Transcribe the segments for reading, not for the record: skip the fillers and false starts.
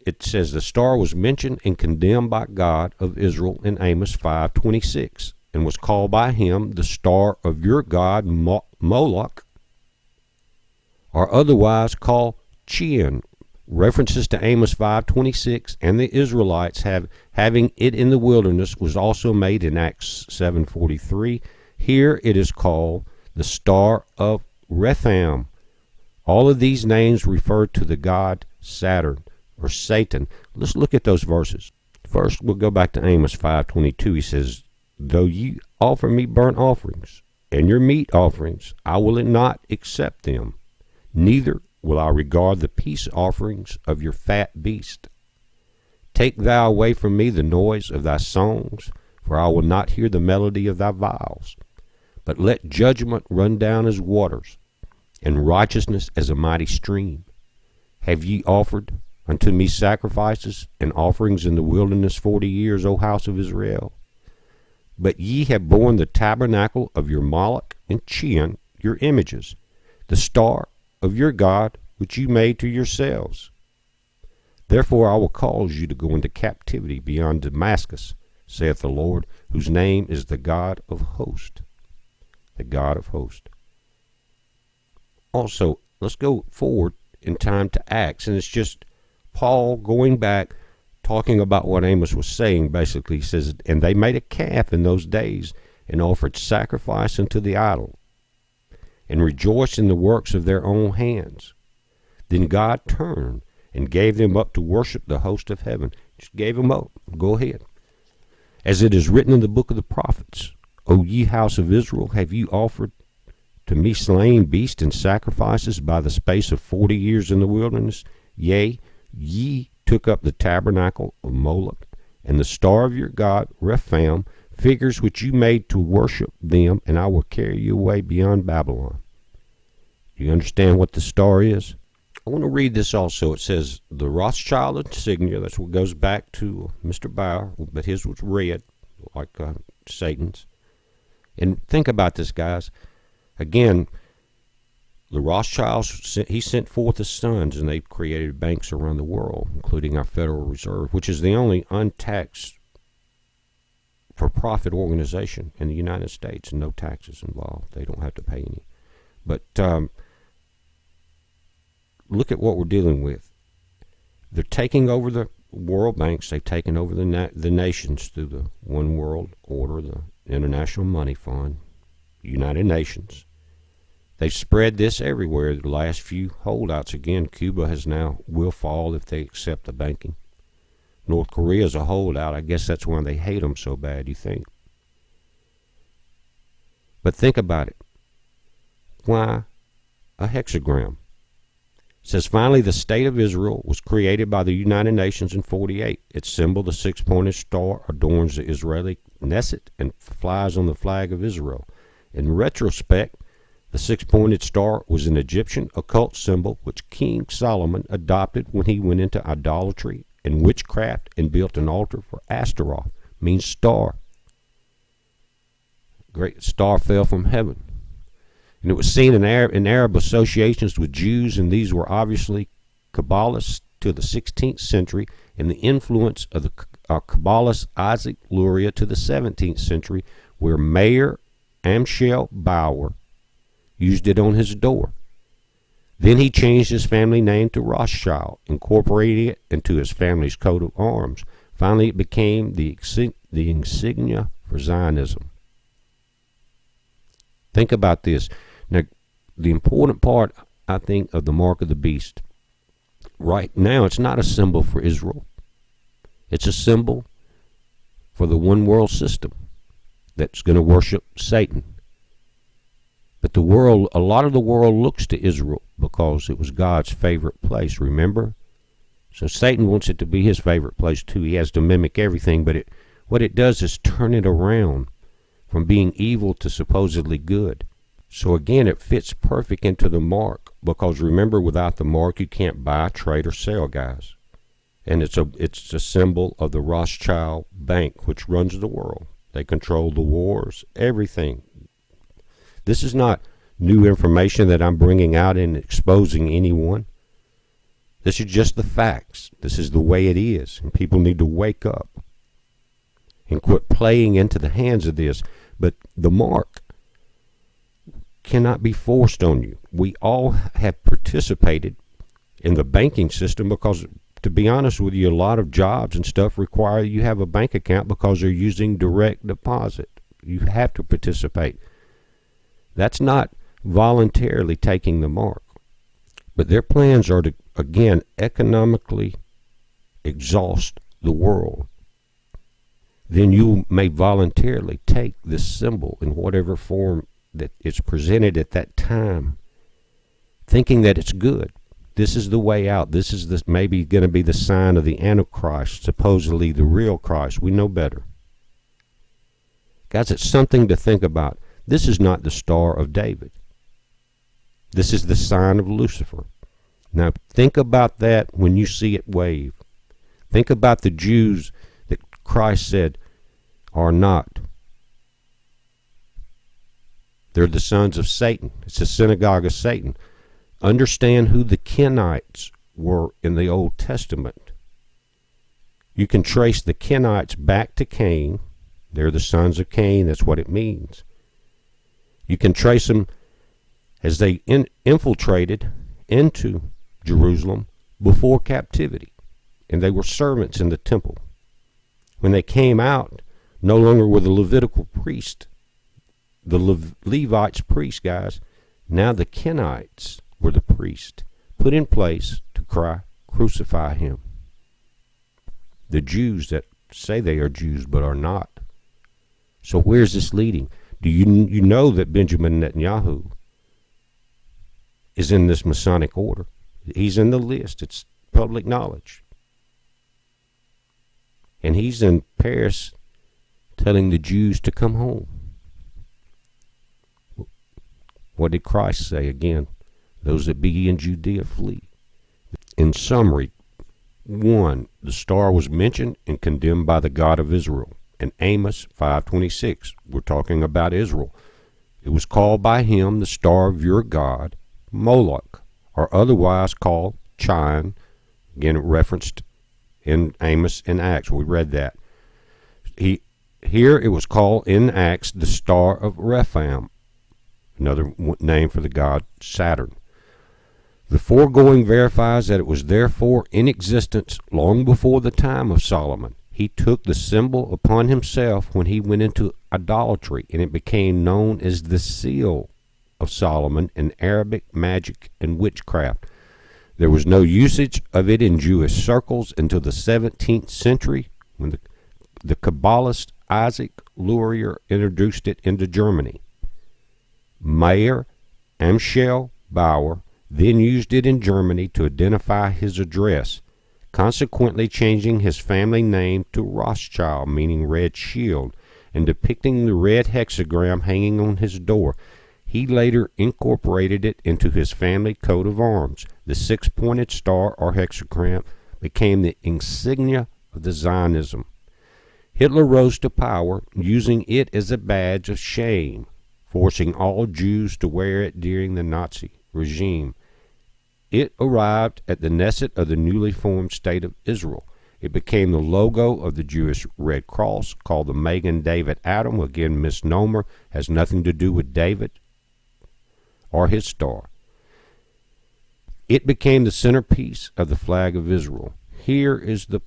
it says the star was mentioned and condemned by God of Israel in Amos 5:26, and was called by him the star of your god Moloch, or otherwise called Chian. References to Amos 5:26 and the Israelites having it in the wilderness was also made in Acts 7:43. Here it is called the star of Rephaim. All of these names refer to the god Saturn or Satan. Let's look at those verses. First, we'll go back to Amos 5:22. He says, though ye offer me burnt offerings and your meat offerings, I will not accept them, neither will I regard the peace offerings of your fat beast. Take thou away from me the noise of thy songs, for I will not hear the melody of thy viols. But let judgment run down as waters, and righteousness as a mighty stream. Have ye offered unto me sacrifices and offerings in the wilderness 40 years, O house of Israel? But ye have borne the tabernacle of your Moloch and Chian, your images, the star of your God, which you made to yourselves. Therefore I will cause you to go into captivity beyond Damascus, saith the Lord, whose name is the God of hosts. The God of hosts. Also, let's go forward in time to Acts, and it's just Paul going back, talking about what Amos was saying. Basically, he says, and they made a calf in those days, and offered sacrifice unto the idol, and rejoiced in the works of their own hands. Then God turned and gave them up to worship the host of heaven. Just gave them up. Go ahead. As it is written in the book of the prophets, O ye house of Israel, have ye offered to me slain beasts and sacrifices by the space of 40 years in the wilderness? Yea, ye took up the tabernacle of Moloch, and the star of your god Rephaim, figures which you made to worship them, and I will carry you away beyond Babylon. Do you understand what the star is? I want to read this also. It says, the Rothschild insignia, that's what goes back to Mr. Bauer, but his was red, like Satan's. And think about this, guys. Again, the Rothschilds, he sent forth his sons, and they created banks around the world, including our Federal Reserve, which is the only untaxed for-profit organization in the United States, and no taxes involved. They don't have to pay any. But look at what we're dealing with. They're taking over the world banks. They've taken over the nations through the One World Order, the International Money Fund, United Nations. They've spread this everywhere. The last few holdouts, again, Cuba will fall if they accept the banking. North Korea is a holdout. I guess that's why they hate them so bad, you think. But think about it. Why a hexagram? It says, finally, the state of Israel was created by the United Nations in 48. Its symbol, the six-pointed star, adorns the Israeli Knesset and flies on the flag of Israel. In retrospect, the six-pointed star was an Egyptian occult symbol which King Solomon adopted when he went into idolatry and witchcraft and built an altar for Astaroth, means star. Great star fell from heaven. And it was seen in Arab associations with Jews, and these were obviously Kabbalists to the 16th century, and the influence of the Kabbalist Isaac Luria to the 17th century, where Mayor Amschel Bauer used it on his door. Then he changed his family name to Rothschild, incorporating it into his family's coat of arms. Finally, it became the insignia for Zionism. Think about this. Now, the important part, I think, of the mark of the beast, right now, it's not a symbol for Israel. It's a symbol for the one world system that's going to worship Satan. But the world, a lot of the world looks to Israel because it was God's favorite place, remember? So Satan wants it to be his favorite place too. He has to mimic everything, but what it does is turn it around from being evil to supposedly good. So again, it fits perfect into the mark, because remember, without the mark you can't buy, trade, or sell, guys. And it's a symbol of the Rothschild Bank, which runs the world. They control the wars, everything. This is not new information that I'm bringing out and exposing anyone. This is just the facts. This is the way it is. And people need to wake up and quit playing into the hands of this. But the mark cannot be forced on you. We all have participated in the banking system because, to be honest with you, a lot of jobs and stuff require you have a bank account because they're using direct deposit. You have to participate. That's not voluntarily taking the mark. But their plans are to, again, economically exhaust the world. Then you may voluntarily take this symbol in whatever form that it's presented at that time, thinking that it's good. This is the way out. This is maybe going to be the sign of the Antichrist, supposedly the real Christ. We know better. Guys, it's something to think about. This is not the Star of David. This is the sign of Lucifer. Now, think about that when you see it wave. Think about the Jews that Christ said are not. They're the sons of Satan. It's the synagogue of Satan. Understand who the Kenites were in the Old Testament. You can trace the Kenites back to Cain. They're the sons of Cain. That's what it means. You can trace them as they infiltrated into Jerusalem before captivity, and they were servants in the temple. When they came out, no longer were the Levitical priest, the Levites priests, guys. Now the Kenites were the priest, put in place to cry, crucify him. The Jews that say they are Jews but are not. So where's this leading? Do you know that Benjamin Netanyahu is in this Masonic order? He's in the list. It's public knowledge. And he's in Paris telling the Jews to come home. What did Christ say again? Those that be in Judea flee. In summary, 1, the star was mentioned and condemned by the God of Israel. In Amos 5:26, we're talking about Israel. It was called by him the star of your God, Moloch, or otherwise called Chine. Again, referenced in Amos and Acts. We read that. Here it was called in Acts the star of Rephaim, another name for the god Saturn. The foregoing verifies that it was therefore in existence long before the time of Solomon. He took the symbol upon himself when he went into idolatry, and it became known as the seal of Solomon in Arabic magic and witchcraft. There was no usage of it in Jewish circles until the 17th century, when the Kabbalist Isaac Luria introduced it into Germany. Mayer Amschel Bauer then used it in Germany to identify his address, consequently changing his family name to Rothschild, meaning red shield, and depicting the red hexagram hanging on his door. He later incorporated it into his family coat of arms. The six-pointed star or hexagram became the insignia of the Zionism. Hitler rose to power using it as a badge of shame, forcing all Jews to wear it during the Nazi regime. It arrived at the Knesset of the newly formed state of Israel. It became the logo of the Jewish Red Cross, called the Magen David Adom. Again, misnomer, has nothing to do with David or his star. It became the centerpiece of the flag of Israel. Here is the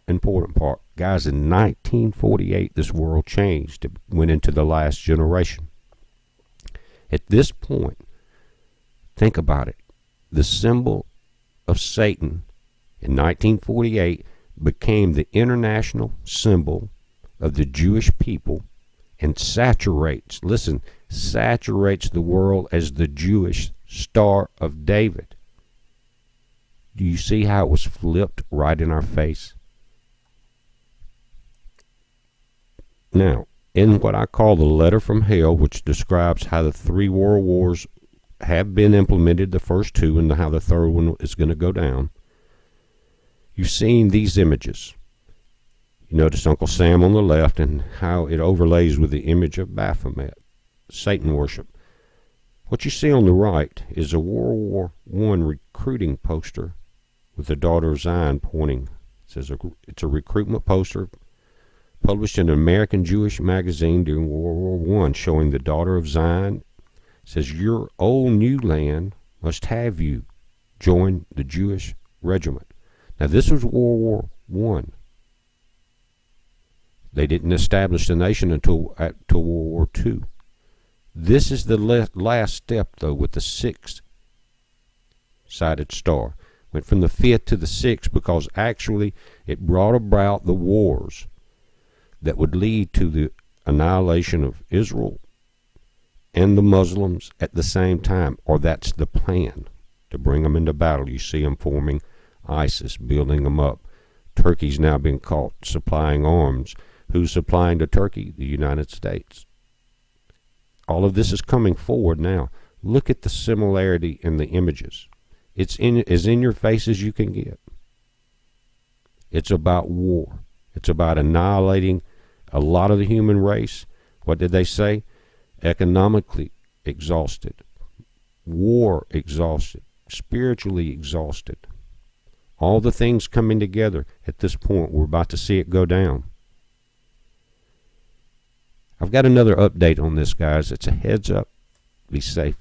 important part. Guys, in 1948, this world changed. It went into the last generation. At this point, think about it. The symbol of Satan in 1948 became the international symbol of the Jewish people and saturates the world as the Jewish Star of David. Do you see how it was flipped right in our face? Now, in what I call the letter from hell, which describes how the 3 world wars have been implemented, the first 2, and how the third one is going to go down, you've seen these images. You notice Uncle Sam on the left and how it overlays with the image of Baphomet, Satan worship. What you see on the right is a World War I recruiting poster with the daughter of Zion pointing. It says it's a recruitment poster published in an American Jewish magazine during World War I, showing the daughter of Zion. It says, your old new land must have you join the Jewish regiment. Now, this was World War I. They didn't establish the nation until World War II. This is the last step, though, with the six-sided star. Went from the fifth to the sixth because actually it brought about the wars that would lead to the annihilation of Israel and the Muslims at the same time, or that's the plan, to bring them into battle. You see them forming ISIS, building them up. Turkey's now been caught supplying arms. Who's supplying to Turkey? The United States. All of this is coming forward now. Look at the similarity in the images. It's as in your face as you can get. It's about war. It's about annihilating a lot of the human race. What did they say? Economically exhausted, war exhausted, spiritually exhausted. All the things coming together at this point. We're about to see it go down. I've got another update on this, guys. It's a heads up. Be safe.